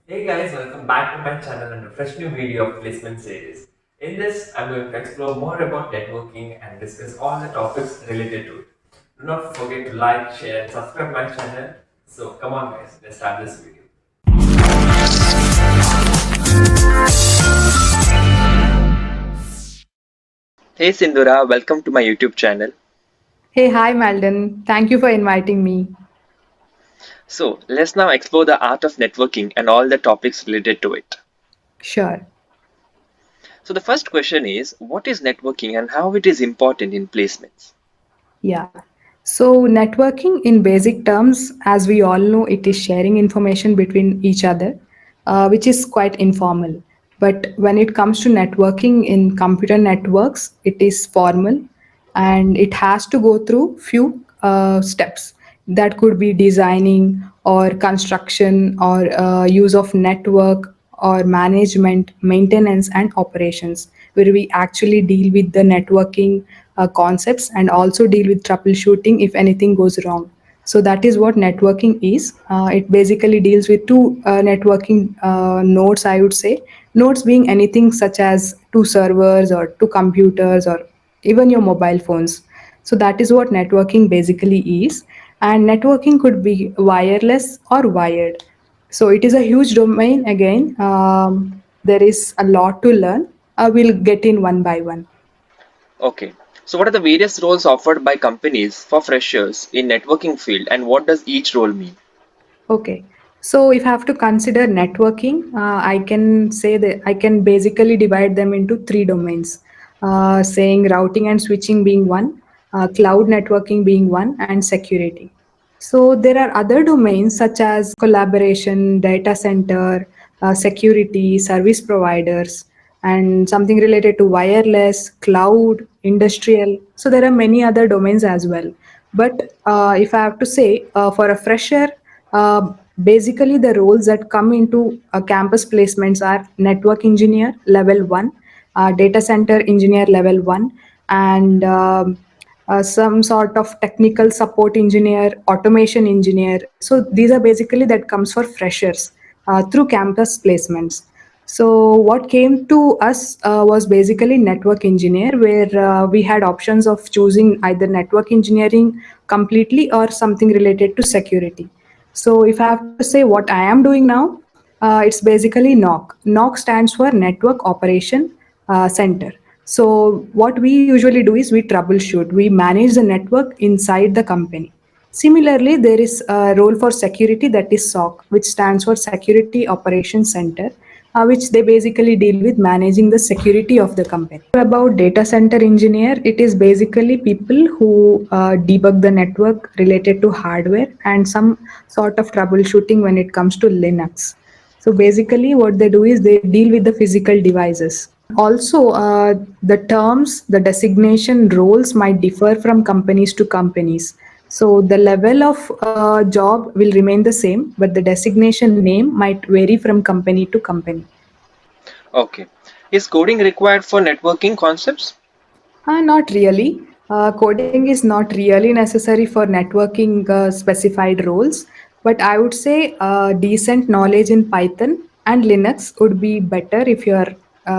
Hey guys, welcome back to my channel and a fresh new video of placement series. In this, I'm going to explore more about networking and discuss all the topics related to it. Do not forget to like, share, and subscribe my channel. So come on guys, let's start this video. Hey Sindhura, welcome to my YouTube channel. Hey, hi Malden. Thank you for inviting me. So, let's now explore the art of networking and all the topics related to it. Sure. So, the first question is what is networking and how it is important in placements? Yeah. So, networking in basic terms, as we all know, it is sharing information between each other, which is quite informal. But when it comes to networking in computer networks, it is formal and it has to go through few steps. That could be designing or construction or use of network or management, maintenance, and operations, where we actually deal with the networking concepts and also deal with troubleshooting if anything goes wrong. So that is what networking is. It basically deals with two networking nodes, I would say. Nodes being anything such as two servers or two computers or even your mobile phones. So that is what networking basically is. And networking could be wireless or wired. So it is a huge domain again. There is a lot to learn. We'll get in one by one. Okay. So, what are the various roles offered by companies for freshers in networking field and what does each role mean? Okay. So if I have to consider networking, I can say that I can basically divide them into three domains, saying routing and switching being one, cloud networking being one, and security. So there are other domains such as collaboration, data center, security, service providers, and something related to wireless, cloud, industrial. So there are many other domains as well. But if I have to say, for a fresher, basically the roles that come into campus placements are network engineer level one, data center engineer level one, and some sort of technical support engineer, automation engineer. So these are basically that comes for freshers through campus placements. So what came to us was basically network engineer, where we had options of choosing either network engineering completely or something related to security. So if I have to say what I am doing now, it's basically NOC. NOC stands for Network Operation Center. So what we usually do is we troubleshoot, we manage the network inside the company. Similarly, there is a role for security, that is SOC, which stands for Security Operations Center, which they basically deal with managing the security of the company. About data center engineer, it is basically people who debug the network related to hardware and some sort of troubleshooting when it comes to Linux. So basically, what they do is they deal with the physical devices. Also, the terms, the designation roles might differ from companies to companies. So the level of job will remain the same, but the designation name might vary from company to company. Okay. Is coding required for networking concepts? Not really. Coding is not really necessary for networking specified roles, but I would say decent knowledge in Python and Linux would be better if you are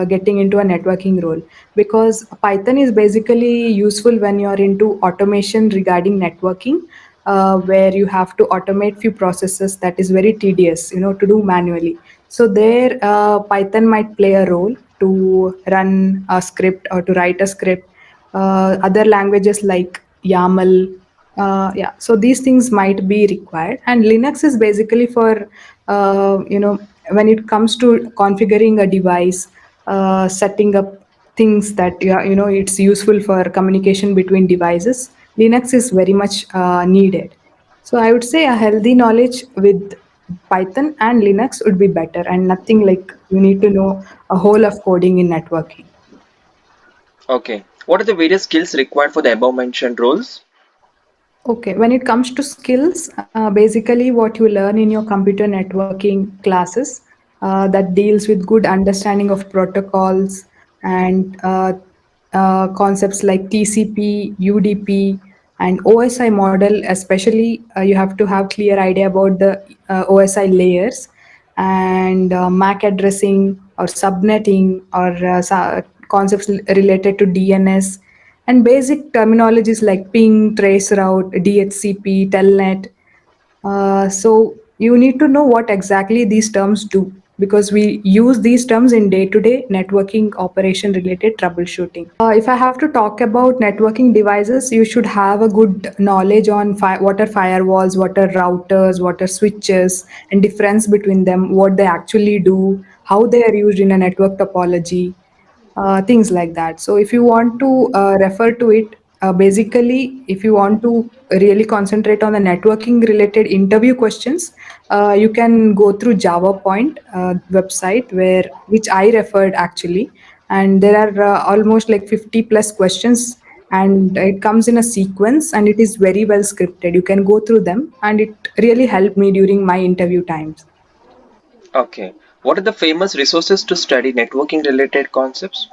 getting into a networking role, because Python is basically useful when you are into automation regarding networking, where you have to automate few processes that is very tedious, to do manually. So there, Python might play a role to run a script or to write a script. Other languages like YAML, yeah. So these things might be required, and Linux is basically for when it comes to configuring a device, setting up things that it's useful for communication between devices. Linux is very much needed. So I would say a healthy knowledge with Python and Linux would be better, and nothing like you need to know a whole of coding in networking. Okay. What are the various skills required for the above mentioned roles? Okay, when it comes to skills, basically what you learn in your computer networking classes that deals with good understanding of protocols and concepts like TCP, UDP, and OSI model. Especially, you have to have clear idea about the OSI layers. and MAC addressing or subnetting or concepts related to DNS and basic terminologies like ping, traceroute, DHCP, telnet. So you need to know what exactly these terms do because we use these terms in day-to-day networking operation related troubleshooting. If I have to talk about networking devices, you should have a good knowledge on what are firewalls, what are routers, what are switches, and difference between them, what they actually do, how they are used in a network topology, things like that. So if you want to refer to it, basically, if you want to really concentrate on the networking related interview questions, you can go through Java Point website where which I referred actually, and there are almost like 50 plus questions and it comes in a sequence and it is very well scripted. You can go through them and it really helped me during my interview times. Okay. What are the famous resources to study networking related concepts?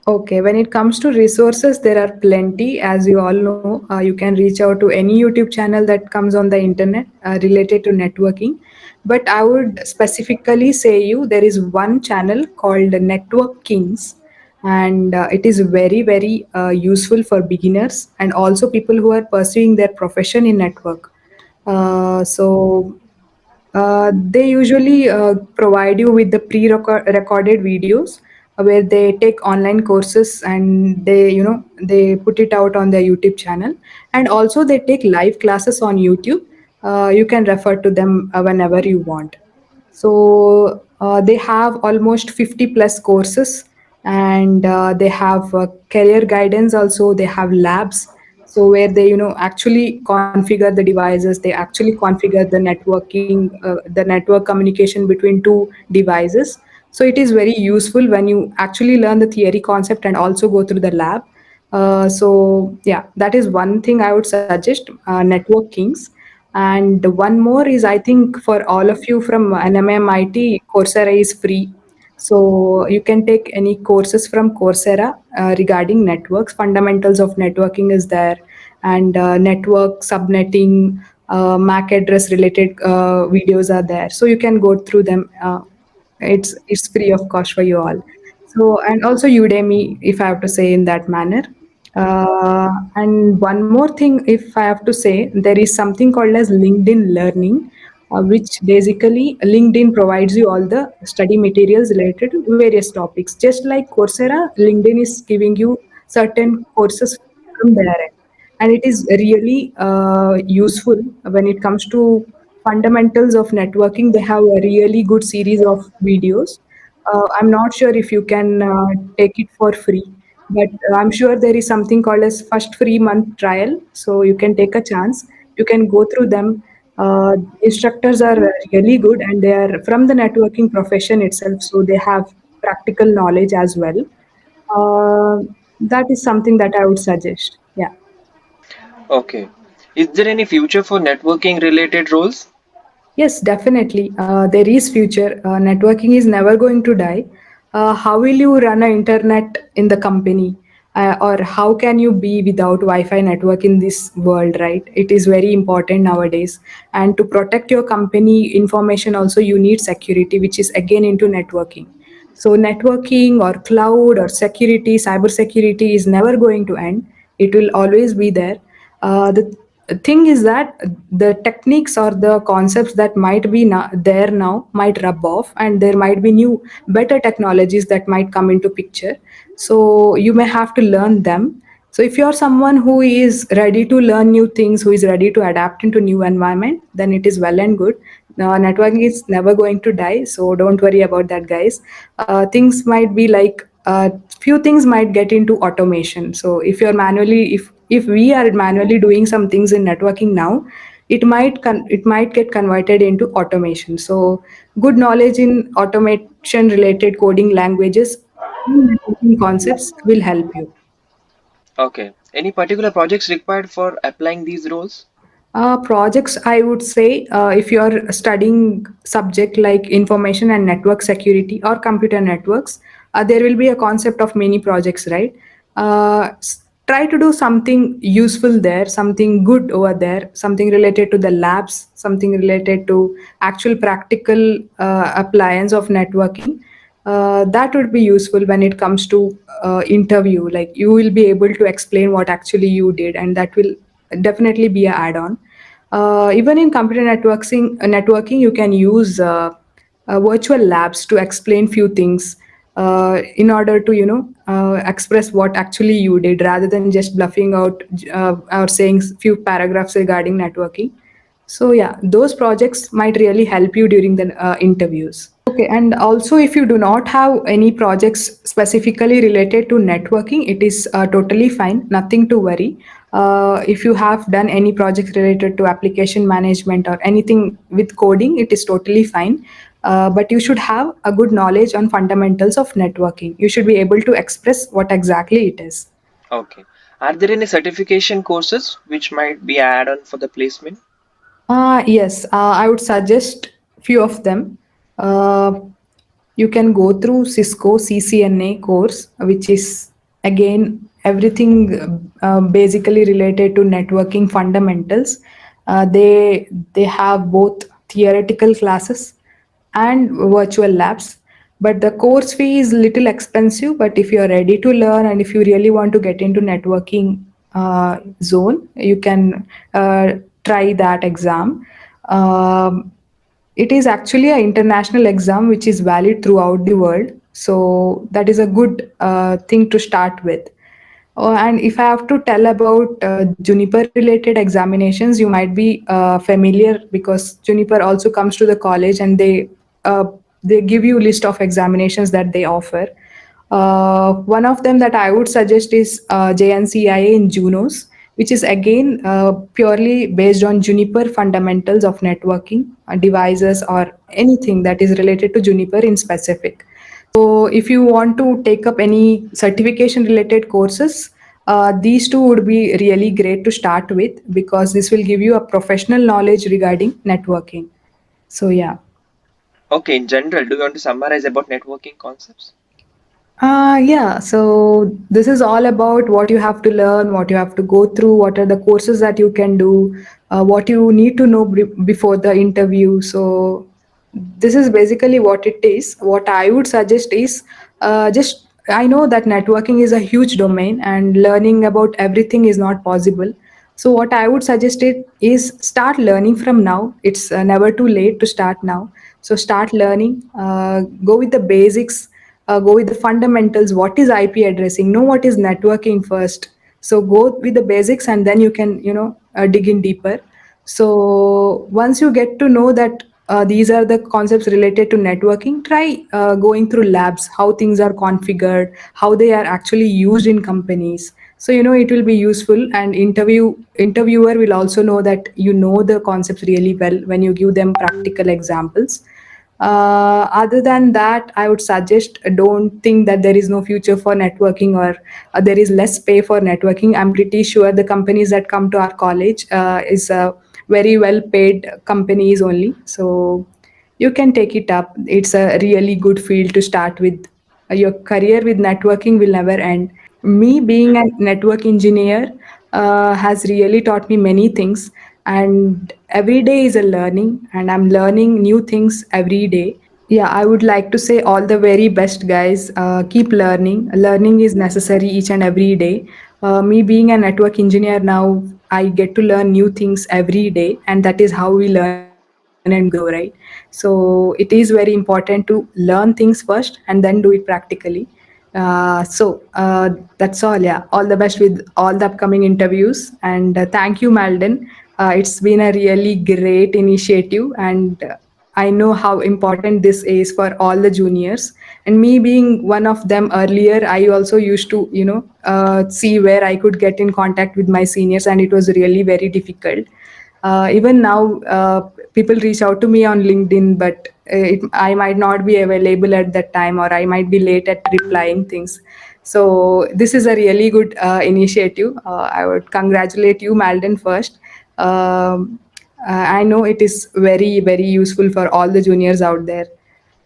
Okay, when it comes to resources, there are plenty. As you all know, you can reach out to any YouTube channel that comes on the internet related to networking. But I would specifically say you there is one channel called Network Kings, and it is very very useful for beginners and also people who are pursuing their profession in network. They usually provide you with the pre-recorded videos where they take online courses and they put it out on their YouTube channel, and also they take live classes on YouTube. You can refer to them whenever you want. So they have almost 50 plus courses, and they have career guidance also. They have labs, so where they actually configure the devices, they actually configure the network communication between two devices. So it is very useful when you actually learn the theory concept and also go through the lab. So yeah, that is one thing I would suggest, Network Kings. And one more is, I think, for all of you from NMMIT, Coursera is free. So you can take any courses from Coursera regarding networks. Fundamentals of networking is there, and network subnetting, MAC address related videos are there. So you can go through them. It's free of cost for you all. So, and also Udemy, if I have to say in that manner. And one more thing, if I have to say, there is something called as LinkedIn Learning, which basically LinkedIn provides you all the study materials related to various topics. Just like Coursera, LinkedIn is giving you certain courses from their end, and it is really useful when it comes to fundamentals of networking. They have a really good series of videos. I'm not sure if you can take it for free, but I'm sure there is something called as first free month trial, so you can take a chance. You can go through them. Instructors are really good and they are from the networking profession itself, so they have practical knowledge as well. uh, that is something that I would suggest. Yeah. Okay. Is there any future for networking related roles? Yes, definitely. There is future. Networking is never going to die. How will you run an internet in the company? Or how can you be without Wi-Fi network in this world, right? It is very important nowadays. And to protect your company information also, you need security, which is again into networking. So networking or cloud or security, cyber security is never going to end. It will always be there. The thing is that the techniques or the concepts that might be there now might rub off, and there might be new better technologies that might come into picture. So you may have to learn them. So if you're someone who is ready to learn new things, who is ready to adapt into new environment, then it is well and good. Networking is never going to die, so don't worry about that, guys. Things might be like few things might get into automation. So if we are manually doing some things in networking now, it might get converted into automation. So good knowledge in automation related coding languages and networking concepts will help you. Okay. Any particular projects required for applying these roles? Projects, I would say, if you're studying subject like information and network security or computer networks, there will be a concept of mini projects, right? try to do something useful there, something good over there, something related to the labs, something related to actual practical appliance of networking. That would be useful when it comes to interview. Like you will be able to explain what actually you did, and that will definitely be a add-on. Even in computer networking, you can use virtual labs to explain few things in order to express what actually you did rather than just bluffing out or saying few paragraphs regarding networking. So yeah, those projects might really help you during the interviews. Okay, and also if you do not have any projects specifically related to networking, it is totally fine, nothing to worry. If you have done any projects related to application management or anything with coding, it is totally fine. But you should have a good knowledge on fundamentals of networking. You should be able to express what exactly it is. Okay. Are there any certification courses which might be add-on for the placement? Yes, I would suggest few of them. Uh, you can go through Cisco CCNA course, which is again everything basically related to networking fundamentals. They have both theoretical classes and virtual labs, but the course fee is little expensive. But if you are ready to learn and if you really want to get into networking zone, you can try that exam. It is actually an international exam which is valid throughout the world, so that is a good thing to start with. And if I have to tell about Juniper related examinations, you might be familiar because Juniper also comes to the college and they give you list of examinations that they offer. One of them that I would suggest is JNCIA in Junos, which is again purely based on Juniper fundamentals of networking, devices, or anything that is related to Juniper in specific. So, if you want to take up any certification related courses, these two would be really great to start with because this will give you a professional knowledge regarding networking. So, yeah. Okay, in general, do you want to summarize about networking concepts? Yeah, so this is all about what you have to learn, what you have to go through, what are the courses that you can do, what you need to know before the interview. So, this is basically what it is. What I would suggest is just I know that networking is a huge domain and learning about everything is not possible. So, what I would suggest it is start learning from now. It's never too late to start now. So, start learning, go with the basics, go with the fundamentals. What is IP addressing? Know what is networking first. So go with the basics, and then you can dig in deeper. So once you get to know that these are the concepts related to networking, try going through labs, how things are configured, how they are actually used in companies. So it will be useful, and interviewer will also know that you know the concepts really well when you give them practical examples. Other than that, I would suggest don't think that there is no future for networking or there is less pay for networking. I'm pretty sure the companies that come to our college is very well paid companies only. So you can take it up. It's a really good field to start with. Your career with networking will never end. Me being a network engineer has really taught me many things, and every day is a learning, and I'm learning new things every day. Yeah, I would like to say all the very best, guys. Keep learning. Learning is necessary each and every day. Me being a network engineer now, I get to learn new things every day, and that is how we learn and grow, right? So it is very important to learn things first and then do it practically. That's all. Yeah, all the best with all the upcoming interviews, and thank you, Malden. It's been a really great initiative, and I know how important this is for all the juniors. And me being one of them earlier, I also used to, see where I could get in contact with my seniors, and it was really very difficult. Even now, people reach out to me on LinkedIn, but I might not be available at that time, or I might be late at replying things. So this is a really good initiative. I would congratulate you, Malden, first. Um, I know it is very, very useful for all the juniors out there.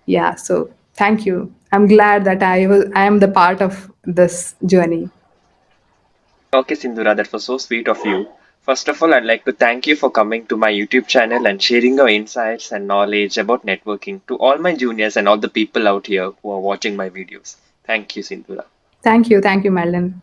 Yeah, so thank you. I'm glad that I am the part of this journey. Okay, Sindhura, that was so sweet of you. First of all, I'd like to thank you for coming to my YouTube channel and sharing your insights and knowledge about networking to all my juniors and all the people out here who are watching my videos. Thank you, Sindhura. Thank you, Madeline.